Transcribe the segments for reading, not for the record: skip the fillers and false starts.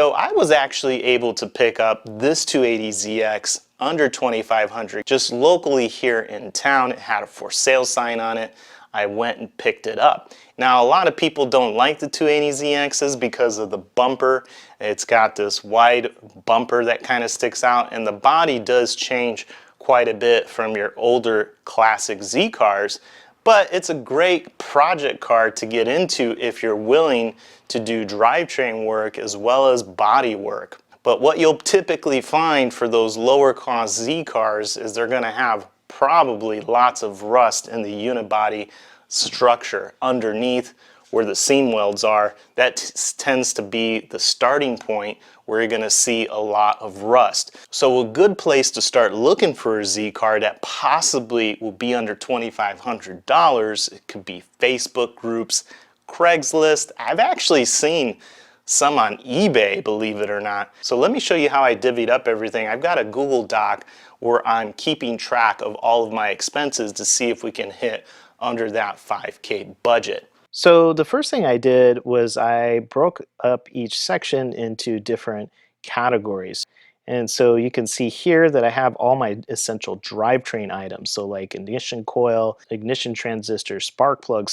So I was actually able to pick up this 280ZX under 2,500 just locally here in town. It had a for sale sign on it. I went and picked it up. Now a lot of people don't like the 280ZXs because of the bumper. It's got this wide bumper that kind of sticks out, and the body does change quite a bit from your older classic Z cars. But it's a great project car to get into if you're willing to do drivetrain work as well as body work. But what you'll typically find for those lower cost Z cars is they're going to have probably lots of rust in the unibody structure underneath where the seam welds are. That tends to be the starting point where you're going to see a lot of rust. So a good place to start looking for a Z car that possibly will be under $2,500, it could be Facebook groups, Craigslist. I've actually seen some on eBay, believe it or not. So let me show you how I divvied up everything. I've got a Google Doc where I'm keeping track of all of my expenses to see if we can hit under that 5K budget. So the first thing I did was I broke up each section into different categories. And so you can see here that I have all my essential drivetrain items. So like ignition coil, ignition transistor, spark plug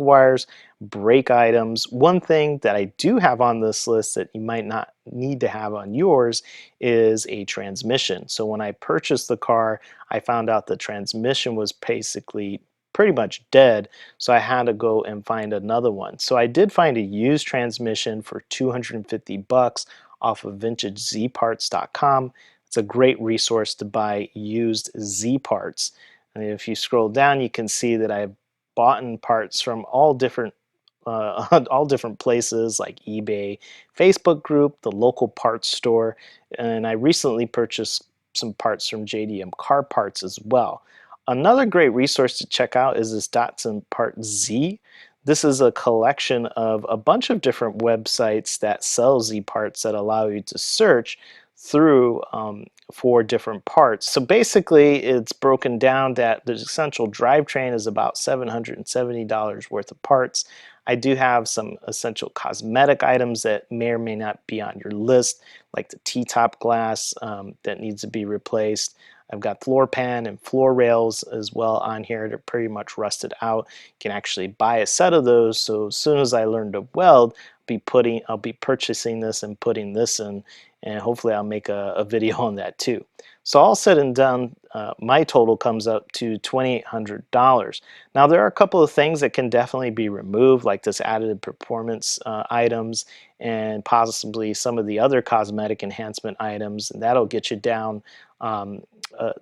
wires, brake items. One thing that I do have on this list that you might not need to have on yours is a transmission. So when I purchased the car, I found out the transmission was basically pretty much dead, so I had to go and find another one. So I did find a used transmission for 250 bucks off of vintagezparts.com. It's a great resource to buy used Z parts. And if you scroll down, you can see that I've bought parts from all different places like eBay, Facebook group, the local parts store, and I recently purchased some parts from JDM Car Parts as well. Another great resource to check out is this Datsun Part Z. This is a collection of a bunch of different websites that sell Z parts that allow you to search through for different parts. So basically it's broken down that the essential drivetrain is about $770 worth of parts. I do have some essential cosmetic items that may or may not be on your list, like the T-top glass that needs to be replaced. I've got floor pan and floor rails as well on here. They're pretty much rusted out. You can actually buy a set of those. So as soon as I learn to weld, I'll be purchasing this and putting this in, and hopefully I'll make a video on that too. So all said and done, my total comes up to $2,800. Now there are a couple of things that can definitely be removed, like this added performance items and possibly some of the other cosmetic enhancement items, and that'll get you down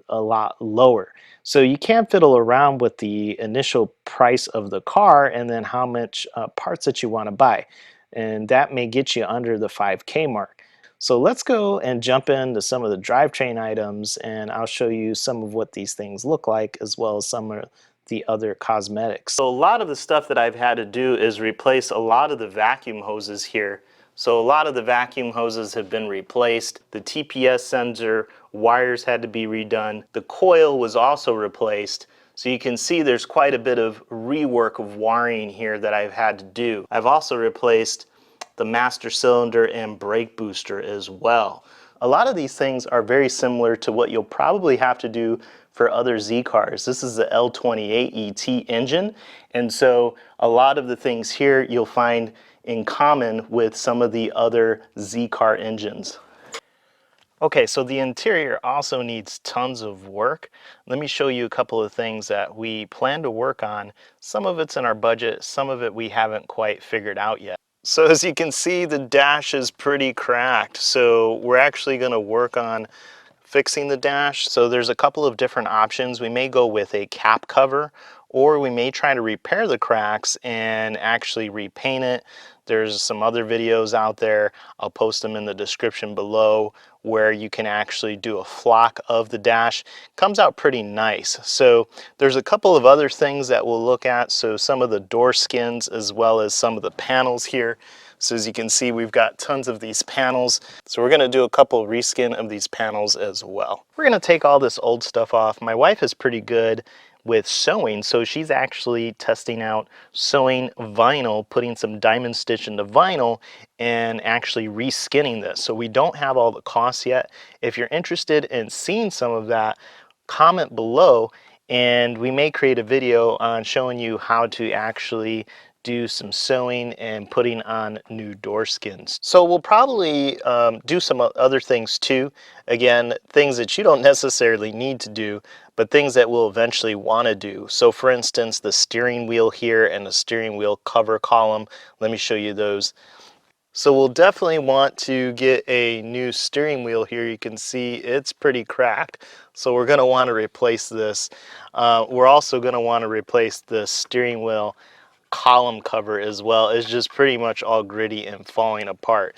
a lot lower. So you can't fiddle around with the initial price of the car and then how much parts that you want to buy, and that may get you under the 5K mark. So let's go and jump into some of the drivetrain items, and I'll show you some of what these things look like as well as some of the other cosmetics. So a lot of the stuff that I've had to do is replace a lot of the vacuum hoses here. So a lot of the vacuum hoses have been replaced. The TPS sensor wires had to be redone. The coil was also replaced. So you can see there's quite a bit of rework of wiring here that I've had to do. I've also replaced the master cylinder and brake booster as well. A lot of these things are very similar to what you'll probably have to do for other Z cars. This is the L28ET engine, and so a lot of the things here you'll find in common with some of the other Z car engines. Okay, so the interior also needs tons of work. Let me show you a couple of things that we plan to work on. Some of it's in our budget, some of it we haven't quite figured out yet. So as you can see, the dash is pretty cracked, so we're actually going to work on fixing the dash. So there's a couple of different options. We may go with a cap cover, or we may try to repair the cracks and actually repaint it. There's some other videos out there, I'll post them in the description below, where you can actually do a flock of the dash. Comes out pretty nice. So there's a couple of other things that we'll look at. So some of the door skins as well as some of the panels here. So as you can see, we've got tons of these panels. So we're going to do a couple reskin of these panels as well. We're going to take all this old stuff off. My wife is pretty good with sewing. So she's actually testing out sewing vinyl, putting some diamond stitch into vinyl and actually reskinning this. So we don't have all the costs yet. If you're interested in seeing some of that, comment below and we may create a video on showing you how to actually do some sewing and putting on new door skins. So we'll probably do some other things too. Again, things that you don't necessarily need to do, but things that we'll eventually want to do. So for instance, the steering wheel here and the steering wheel cover column, let me show you those. So we'll definitely want to get a new steering wheel here. You can see it's pretty cracked. So we're going to want to replace this. We're also going to want to replace the steering wheel column cover as well. It's just pretty much all gritty and falling apart.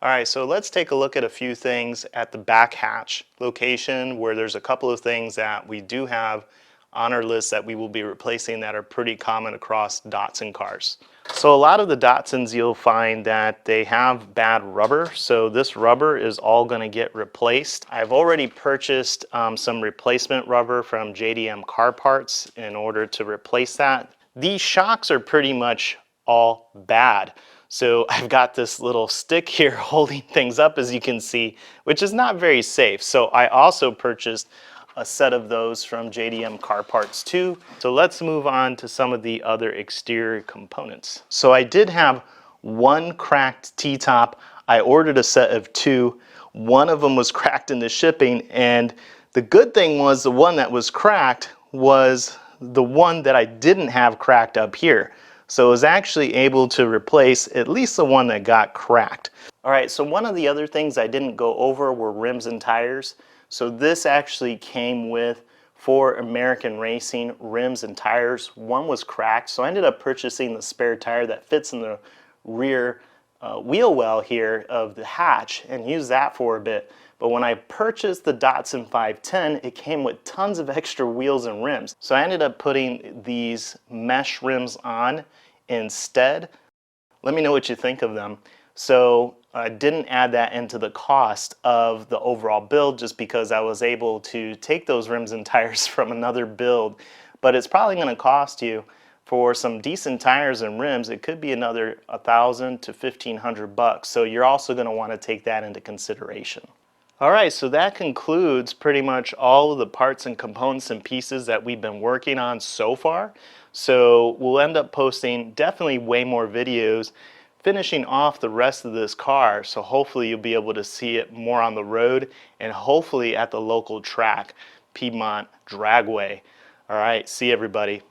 All right, so let's take a look at a few things at the back hatch location where there's a couple of things that we do have on our list that we will be replacing that are pretty common across Datsun cars. So a lot of the Datsuns you'll find that they have bad rubber, so this rubber is all going to get replaced. I've already purchased some replacement rubber from JDM Car Parts in order to replace that. These shocks are pretty much all bad. So I've got this little stick here holding things up, as you can see, which is not very safe. So I also purchased a set of those from JDM Car Parts too. So let's move on to some of the other exterior components. So I did have one cracked T-top. I ordered a set of two. One of them was cracked in the shipping, and the good thing was the one that was cracked was the one that I didn't have cracked up here. So I was actually able to replace at least the one that got cracked. All right, so one of the other things I didn't go over were rims and tires. So this actually came with 4 American Racing rims and tires. One was cracked, so I ended up purchasing the spare tire that fits in the rear wheel well here of the hatch and used that for a bit. But when I purchased the Datsun 510, it came with tons of extra wheels and rims. So I ended up putting these mesh rims on instead. Let me know what you think of them. So I didn't add that into the cost of the overall build just because I was able to take those rims and tires from another build. But it's probably going to cost you, for some decent tires and rims, it could be another $1,000 to $1,500. So you're also going to want to take that into consideration. All right, so that concludes pretty much all of the parts and components and pieces that we've been working on so far. So we'll end up posting definitely way more videos finishing off the rest of this car. So hopefully you'll be able to see it more on the road and hopefully at the local track, Piedmont Dragway. All right, see everybody.